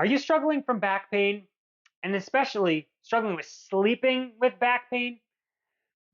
Are you struggling from back pain and especially struggling with sleeping with back pain?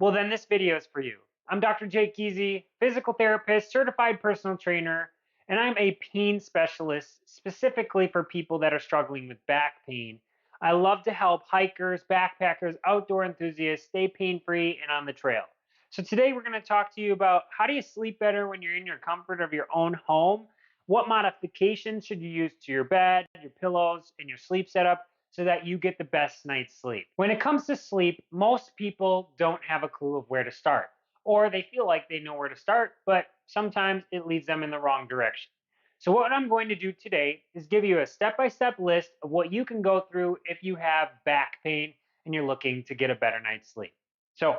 Well, then this video is for you. I'm Dr. Jake Giese, physical therapist, certified personal trainer, and I'm a pain specialist specifically for people that are struggling with back pain. I love to help hikers, backpackers, outdoor enthusiasts stay pain-free and on the trail. So today we're going to talk to you about how do you sleep better when you're in your comfort of your own home? What modifications should you use to your bed, your pillows, and your sleep setup so that you get the best night's sleep? When it comes to sleep, most people don't have a clue of where to start, or they feel like they know where to start, but sometimes it leads them in the wrong direction. So what I'm going to do today is give you a step-by-step list of what you can go through if you have back pain and you're looking to get a better night's sleep. So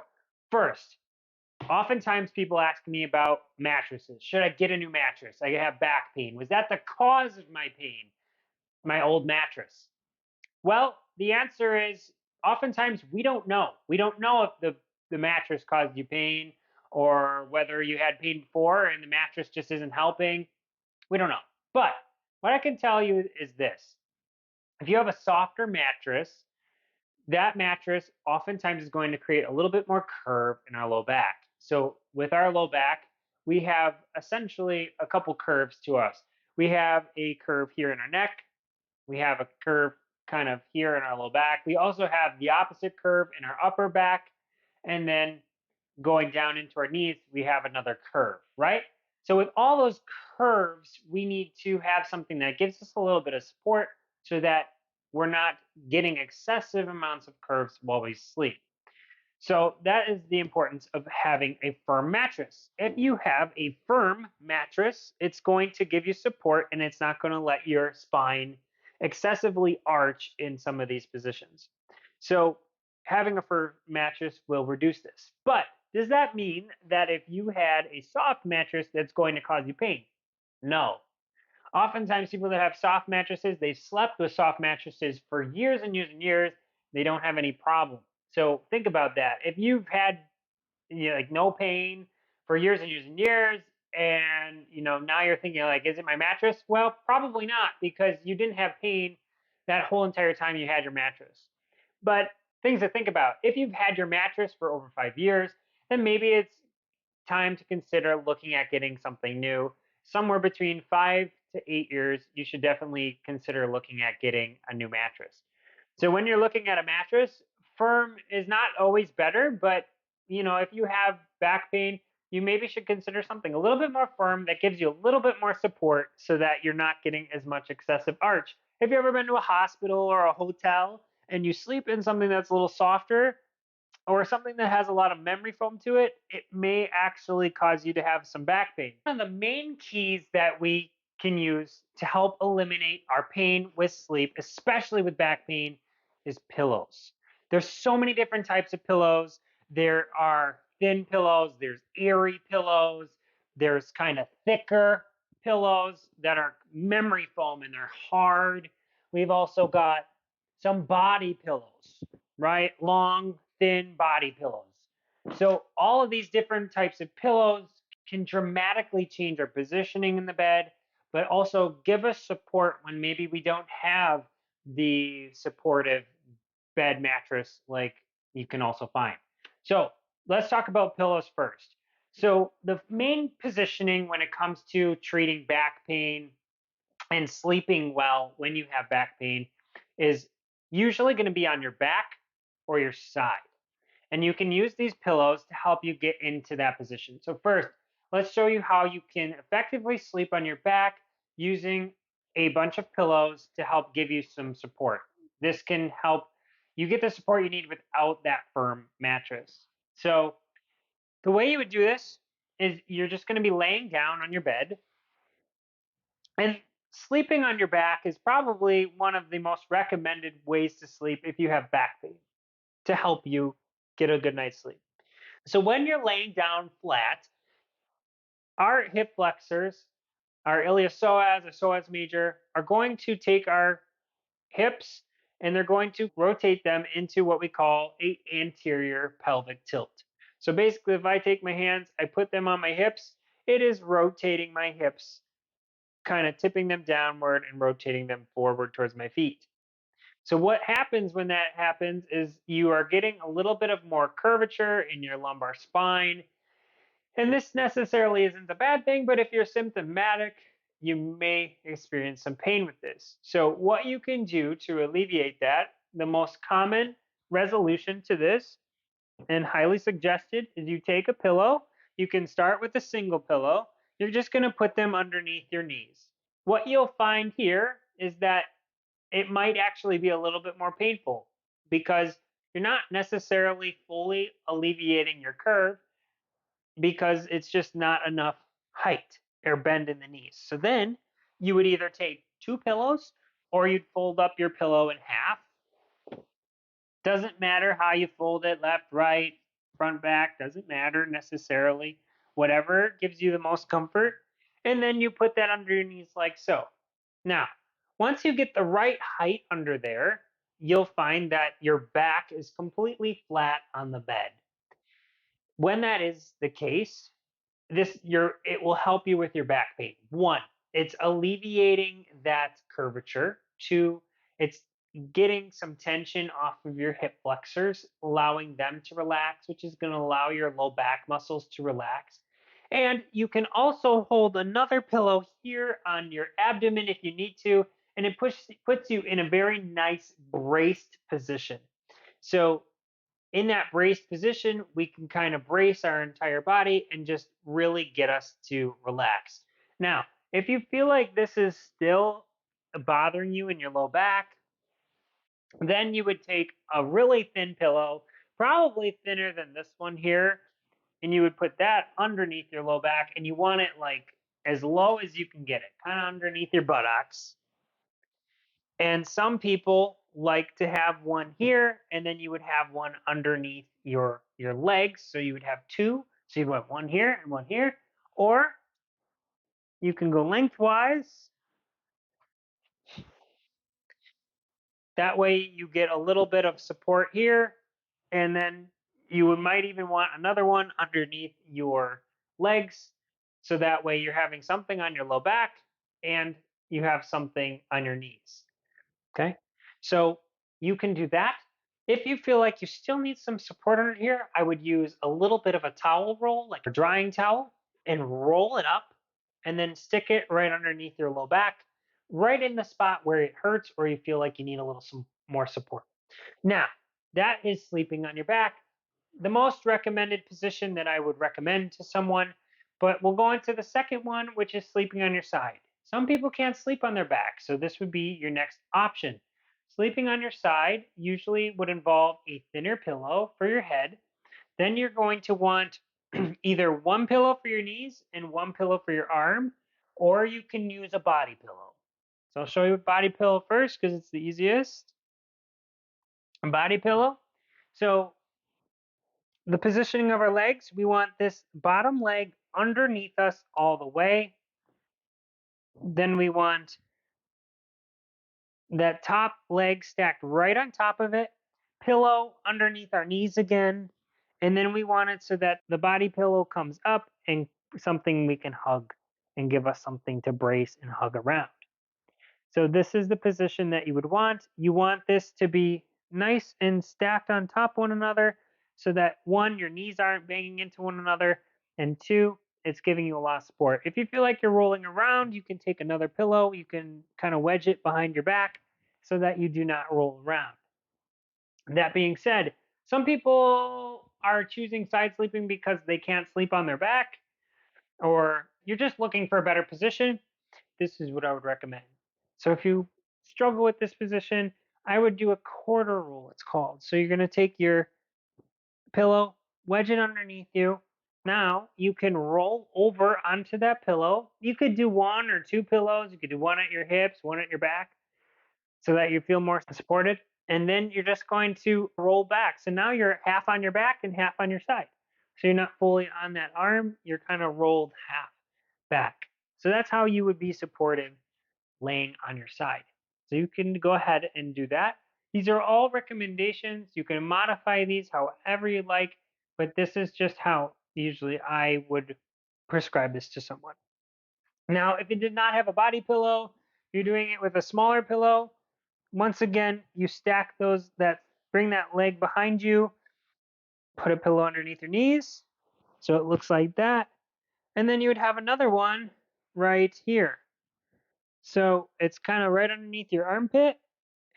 first, oftentimes people ask me about mattresses. Should I get a new mattress? I have back pain. Was that the cause of my pain? My old mattress? Well, the answer is oftentimes we don't know. We don't know if the mattress caused you pain or whether you had pain before and the mattress just isn't helping. We don't know. But what I can tell you is this. If you have a softer mattress, that mattress oftentimes is going to create a little bit more curve in our low back. So with our low back, we have essentially a couple curves to us. We have a curve here in our neck. We have a curve kind of here in our low back. We also have the opposite curve in our upper back. And then going down into our knees, we have another curve, right? So with all those curves, we need to have something that gives us a little bit of support so that we're not getting excessive amounts of curves while we sleep. So that is the importance of having a firm mattress. If you have a firm mattress, it's going to give you support and it's not going to let your spine excessively arch in some of these positions. So having a firm mattress will reduce this. But does that mean that if you had a soft mattress that's going to cause you pain? No. Oftentimes people that have soft mattresses, they've slept with soft mattresses for years and years and years, they don't have any problem. So think about that. If you've had like no pain for years and years and years, and now you're thinking like, is it my mattress? Well, probably not, because you didn't have pain that whole entire time you had your mattress. But things to think about: if you've had your mattress for over 5 years, then maybe it's time to consider looking at getting something new. Somewhere between 5 to 8 years, you should definitely consider looking at getting a new mattress. So when you're looking at a mattress, firm is not always better, but if you have back pain, you maybe should consider something a little bit more firm that gives you a little bit more support so that you're not getting as much excessive arch. Have you ever been to a hospital or a hotel and you sleep in something that's a little softer or something that has a lot of memory foam to it, it may actually cause you to have some back pain. One of the main keys that we can use to help eliminate our pain with sleep, especially with back pain, is pillows. There's so many different types of pillows. There are thin pillows, there's airy pillows, there's kind of thicker pillows that are memory foam and they're hard. We've also got some body pillows, right? Long, thin body pillows. So all of these different types of pillows can dramatically change our positioning in the bed, but also give us support when maybe we don't have the supportive bed mattress like you can also find. So let's talk about pillows first. So the main positioning when it comes to treating back pain and sleeping well when you have back pain is usually going to be on your back or your side. And you can use these pillows to help you get into that position. So first, let's show you how you can effectively sleep on your back using a bunch of pillows to help give you some support. This can help you get the support you need without that firm mattress. So the way you would do this is you're just going to be laying down on your bed, and sleeping on your back is probably one of the most recommended ways to sleep if you have back pain to help you get a good night's sleep. So when you're laying down flat, our hip flexors, our iliopsoas, our psoas major, are going to take our hips and they're going to rotate them into what we call a anterior pelvic tilt. So basically, if I take my hands, I put them on my hips, it is rotating my hips kind of tipping them downward and rotating them forward towards my feet. So what happens when that happens is you are getting a little bit of more curvature in your lumbar spine. And this necessarily isn't a bad thing, but if you're symptomatic, you may experience some pain with this. So what you can do to alleviate that, the most common resolution to this and highly suggested is you take a pillow. You can start with a single pillow. You're just going to put them underneath your knees. What you'll find here is that it might actually be a little bit more painful because you're not necessarily fully alleviating your curve because it's just not enough height or bend in the knees. So then you would either take two pillows or you'd fold up your pillow in half. Doesn't matter how you fold it, left, right, front, back, doesn't matter necessarily. Whatever gives you the most comfort. And then you put that under your knees like so. Now, once you get the right height under there, you'll find that your back is completely flat on the bed. When that is the case, it will help you with your back pain. One, it's alleviating that curvature. Two, it's getting some tension off of your hip flexors, allowing them to relax, which is going to allow your low back muscles to relax. And you can also hold another pillow here on your abdomen if you need to, and it puts you in a very nice braced position. So in that braced position, we can kind of brace our entire body and just really get us to relax. Now, if you feel like this is still bothering you in your low back, then you would take a really thin pillow, probably thinner than this one here, and you would put that underneath your low back, and you want it like as low as you can get it, kind of underneath your buttocks. And some people like to have one here, and then you would have one underneath your legs. So you would have two. So you'd have one here and one here. Or you can go lengthwise. That way you get a little bit of support here. And then you might even want another one underneath your legs. So that way you're having something on your low back and you have something on your knees. Okay, so you can do that. If you feel like you still need some support under here, I would use a little bit of a towel roll, like a drying towel, and roll it up and then stick it right underneath your low back, right in the spot where it hurts or you feel like you need a little some more support. Now, that is sleeping on your back, the most recommended position that I would recommend to someone. But we'll go into the second one, which is sleeping on your side. Some people can't sleep on their back, so this would be your next option. Sleeping on your side usually would involve a thinner pillow for your head. Then you're going to want either one pillow for your knees and one pillow for your arm, or you can use a body pillow. So I'll show you a body pillow first because it's the easiest. A body pillow. So the positioning of our legs, we want this bottom leg underneath us all the way. Then we want that top leg stacked right on top of it, pillow underneath our knees again. And then we want it so that the body pillow comes up and something we can hug and give us something to brace and hug around. So this is the position that you would want. You want this to be nice and stacked on top of one another so that one, your knees aren't banging into one another, and two, it's giving you a lot of support. If you feel like you're rolling around, you can take another pillow, you can kind of wedge it behind your back so that you do not roll around. That being said, some people are choosing side sleeping because they can't sleep on their back, or you're just looking for a better position. This is what I would recommend. So if you struggle with this position, I would do a quarter roll, it's called. So you're going to take your pillow, wedge it underneath you. Now you can roll over onto that pillow. You could do one or two pillows. You could do one at your hips, one at your back, so that you feel more supported. And then you're just going to roll back. So now you're half on your back and half on your side. So you're not fully on that arm, you're kind of rolled half back. So that's how you would be supportive laying on your side. So you can go ahead and do that. These are all recommendations. You can modify these however you like, but this is just how usually I would prescribe this to someone. Now, if you did not have a body pillow, you're doing it with a smaller pillow. Once again, you stack those bring that leg behind you, put a pillow underneath your knees, so it looks like that. And then you would have another one right here. So it's kind of right underneath your armpit,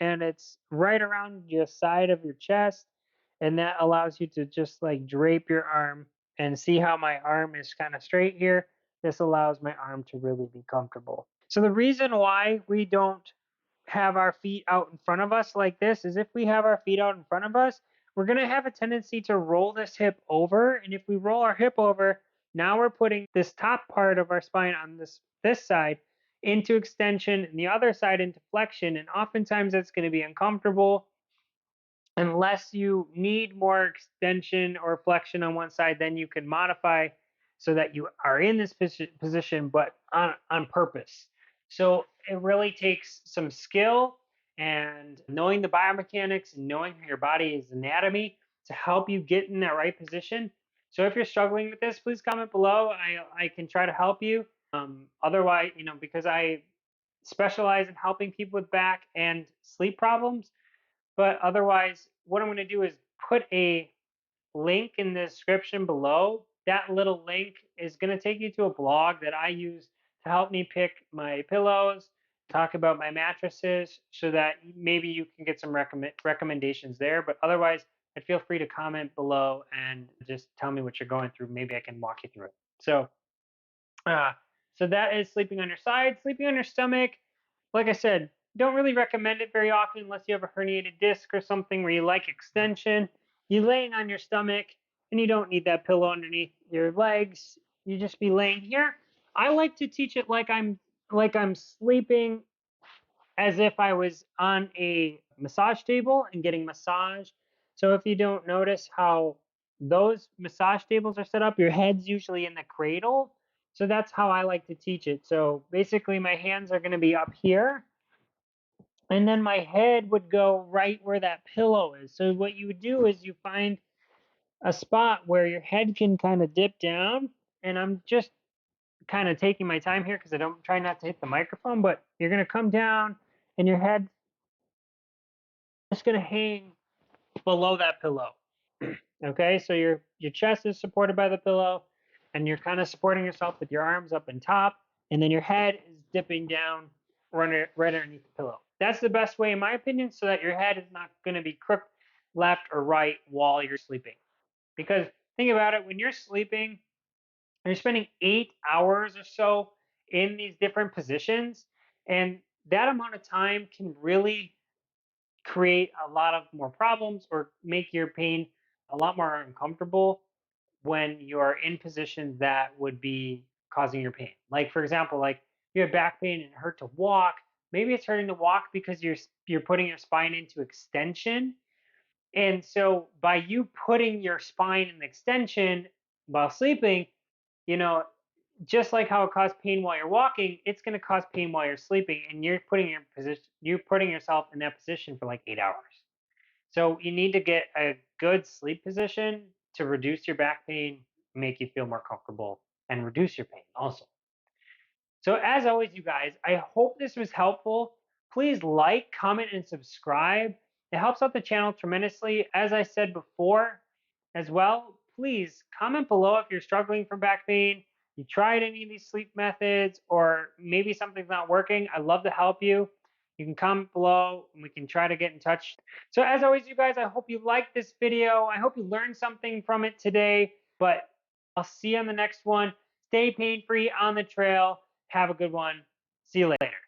and it's right around your side of your chest. And that allows you to just like drape your arm and see how my arm is kind of straight here. This allows my arm to really be comfortable. So the reason why we don't have our feet out in front of us like this is if we have our feet out in front of us, we're going to have a tendency to roll this hip over. And if we roll our hip over, now we're putting this top part of our spine on this side into extension and the other side into flexion. And oftentimes that's going to be uncomfortable. Unless you need more extension or flexion on one side, then you can modify so that you are in this position, but on purpose. So it really takes some skill and knowing the biomechanics and knowing your body's anatomy to help you get in that right position. So if you're struggling with this, please comment below. I can try to help you. Otherwise, because I specialize in helping people with back and sleep problems, but otherwise, what I'm going to do is put a link in the description below. That little link is going to take you to a blog that I use to help me pick my pillows, talk about my mattresses, so that maybe you can get some recommendations there. But otherwise, feel free to comment below and just tell me what you're going through. Maybe I can walk you through it. Uh, so that is sleeping on your side. Sleeping on your stomach, like I said, don't really recommend it very often unless you have a herniated disc or something where you like extension. You laying on your stomach and you don't need that pillow underneath your legs. You just be laying here. I like to teach it like I'm sleeping as if I was on a massage table and getting massaged. So if you don't notice how those massage tables are set up, your head's usually in the cradle. So that's how I like to teach it. So basically my hands are going to be up here and then my head would go right where that pillow is. So what you would do is you find a spot where your head can kind of dip down, and I'm just kind of taking my time here because I don't try not to hit the microphone, but you're going to come down and your head just going to hang below that pillow. Okay, so your chest is supported by the pillow, and you're kind of supporting yourself with your arms up and top, and then your head is dipping down right underneath the pillow. That's the best way, in my opinion, so that your head is not going to be crooked left or right while you're sleeping. Because think about it, when you're sleeping, you're spending 8 hours or so in these different positions, and that amount of time can really create a lot of more problems or make your pain a lot more uncomfortable when you're in positions that would be causing your pain. Like for example, like you have back pain and it hurt to walk. Maybe it's hurting to walk because you're putting your spine into extension. And so by you putting your spine in extension while sleeping, you know, just like how it caused pain while you're walking, it's going to cause pain while you're sleeping, and you're putting yourself in that position for like 8 hours. So you need to get a good sleep position to reduce your back pain, make you feel more comfortable, and reduce your pain also. So as always, you guys, I hope this was helpful. Please like, comment, and subscribe. It helps out the channel tremendously. As I said before as well, please comment below if you're struggling from back pain, you tried any of these sleep methods, or maybe something's not working. I'd love to help you. You can comment below and we can try to get in touch. So as always, you guys, I hope you liked this video. I hope you learned something from it today, but I'll see you on the next one. Stay pain-free on the trail. Have a good one. See you later.